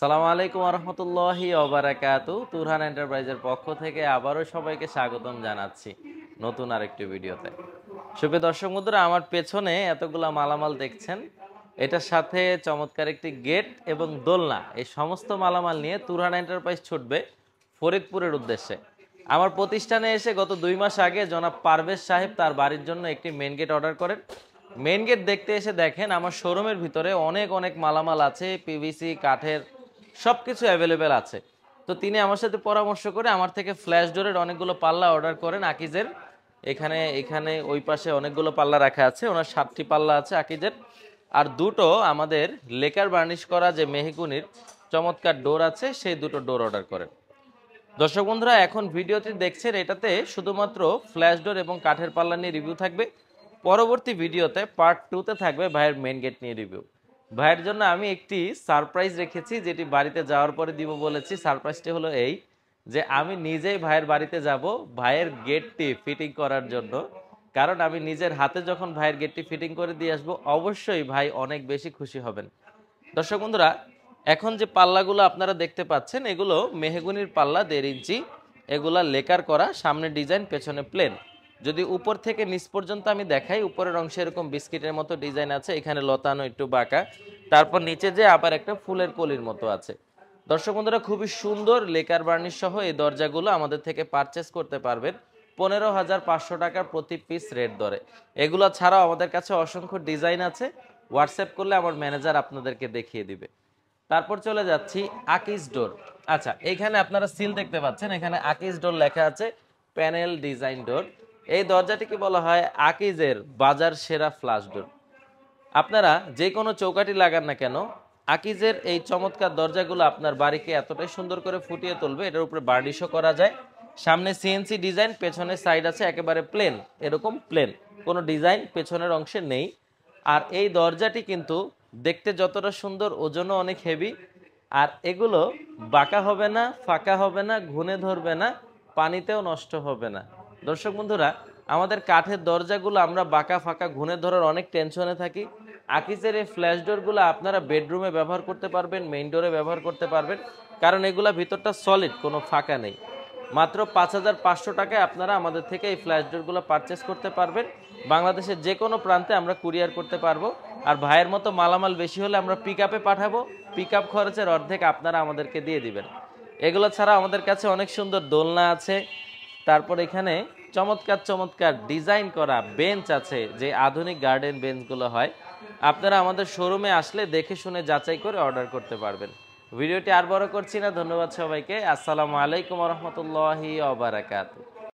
আসসালামু আলাইকুম ওয়া রাহমাতুল্লাহি ওয়া বারাকাতুহু। তুরহান এন্টারপ্রাইজের পক্ষ থেকে আবারও সবাইকে স্বাগতম জানাচ্ছি নতুন আরেকটি ভিডিওতে। সুপ্রিয় দর্শক বন্ধুরা, আমার পেছনে এতগুলা মালামাল দেখছেন, এটার সাথে চমৎকার একটি গেট এবং দোলনা, এই সমস্ত মালামাল নিয়ে তুরহান এন্টারপ্রাইজ ছুটবে ফরিদপুরের উদ্দেশ্যে। আমার প্রতিষ্ঠানে এসে গত 2 মাস আগে জনাব পারভেজ সাহেব তার বাড়ির জন্য একটি মেন গেট অর্ডার করেন। মেন গেট দেখতে এসে দেখেন আমার শোরুমের ভিতরে অনেক অনেক মালামাল আছে, পিভিসি কাঠের সবকিছু অ্যাভেলেবেল আছে। তো তিনি আমার সাথে পরামর্শ করে আমার থেকে ফ্ল্যাশ ডোরের অনেকগুলো পাল্লা অর্ডার করেন আকিজের। এখানে এখানে ওই পাশে অনেকগুলো পাল্লা রাখা আছে, ওনার 7টি পাল্লা আছে আকিজের। আর দুটো আমাদের লেকার বার্নিশ করা যে মেহগুনির চমৎকার ডোর আছে, সেই দুটো ডোর অর্ডার করেন। দর্শক বন্ধুরা, এখন ভিডিওটি দেখছেন, এটাতে শুধুমাত্র ফ্ল্যাশ ডোর এবং কাঠের পাল্লা নিয়ে রিভিউ থাকবে। পরবর্তী ভিডিওতে পার্ট 2-তে থাকবে ভাইয়ের মেন গেট নিয়ে রিভিউ। ভাইয়ের জন্য আমি একটি সারপ্রাইজ রেখেছি, যেটি বাড়িতে যাওয়ার পরে দিব বলেছি। সারপ্রাইজটি হলো এই যে আমি নিজেই ভাইয়ের বাড়িতে যাব ভাইয়ের গেটটি ফিটিং করার জন্য। কারণ আমি নিজের হাতে যখন ভাইয়ের গেটটি ফিটিং করে দিয়ে আসবো, অবশ্যই ভাই অনেক বেশি খুশি হবেন। দর্শক বন্ধুরা, এখন যে পাল্লাগুলো আপনারা দেখতে পাচ্ছেন, এগুলো মেহগুনির পাল্লা 1.5 ইঞ্চি। এগুলা লেকার করা, সামনে ডিজাইন পেছনে প্লেন। যদি উপর থেকে নিচ পর্যন্ত আমি দেখাই, উপরের অংশে এরকম বিস্কিটের মতো ডিজাইন আছে, এখানে লতানো একটু বাঁকা, তারপর নিচে যে আবার একটা ফুলের কলির মতো আছে। দর্শক বন্ধুরা, খুবই সুন্দর লেকার বার্নিশ সহ এই দরজাগুলো আমাদের থেকে পারচেস করতে পারবেন 15,500 টাকা প্রতি পিস রেট দরে। এগুলো ছাড়াও আমাদের কাছে অসংখ্য ডিজাইন আছে, হোয়াটসঅ্যাপ করলে আমার ম্যানেজার আপনাদেরকে দেখিয়ে দিবে। তারপর চলে যাচ্ছি আকিজ ডোর। আচ্ছা, এখানে আপনারা সিল দেখতে পাচ্ছেন, এখানে আকিজ ডোর লেখা আছে, প্যানেল ডিজাইন ডোর। এই দরজাটিকে বলা হয় আকিজের বাজার সেরা ফ্ল্যাশ ডোর। আপনারা যে কোনো চৌকাঠি লাগান না কেন, আকিজের এই চমৎকার দরজাগুলো আপনার বাড়িকে এতটাই সুন্দর করে ফুটিয়ে তুলবে। এটার উপরে বার্নিশও করা যায়। সামনে সিএনসি ডিজাইন, পেছনের সাইড আছে একেবারে প্লেন, এরকম প্লেন, কোনো ডিজাইন পেছনের অংশে নেই। আর এই দরজাটি কিন্তু দেখতে যতটা সুন্দর, ওজনও অনেক হেভি। আর এগুলো বাঁকা হবে না, ফাঁকা হবে না, ঘুনে ধরবে না, পানিতেও নষ্ট হবে না। দর্শক বন্ধুরা, আমাদের কাঠের দরজাগুলো আমরা বাঁকা ফাঁকা ঘুনে ধরার অনেক টেনশনে থাকি। আকিজের এই ফ্ল্যাশ ডোরগুলো আপনারা বেডরুমে ব্যবহার করতে পারবেন, মেইন ডোরে ব্যবহার করতে পারবেন, কারণ এগুলা ভিতরটা সলিড, কোনো ফাঁকা নেই। মাত্র 5,500 টাকায় আপনারা আমাদের থেকে এই ফ্ল্যাশ ডোরগুলো পারচেস করতে পারবেন। বাংলাদেশের যে কোনো প্রান্তে আমরা কুরিয়ার করতে পারবো। আর ভাইয়ের মতো মালামাল বেশি হলে আমরা পিক আপে পাঠাবো, পিক আপ খরচের অর্ধেক আপনারা আমাদেরকে দিয়ে দিবেন। এগুলো ছাড়া আমাদের কাছে অনেক সুন্দর দোলনা আছে। তারপর এখানে চমৎকার চমৎকার ডিজাইন করা বেঞ্চ আছে, যে আধুনিক গার্ডেন বেঞ্চগুলো হয়। আপনারা আমাদের শোরুমে আসলে দেখে শুনে যাচাই করে অর্ডার করতে পারবেন। ভিডিওটি আর বড় করছি না, ধন্যবাদ সবাইকে। আসসালামু আলাইকুম ওয়া রাহমাতুল্লাহি ওয়া বারাকাতুহু।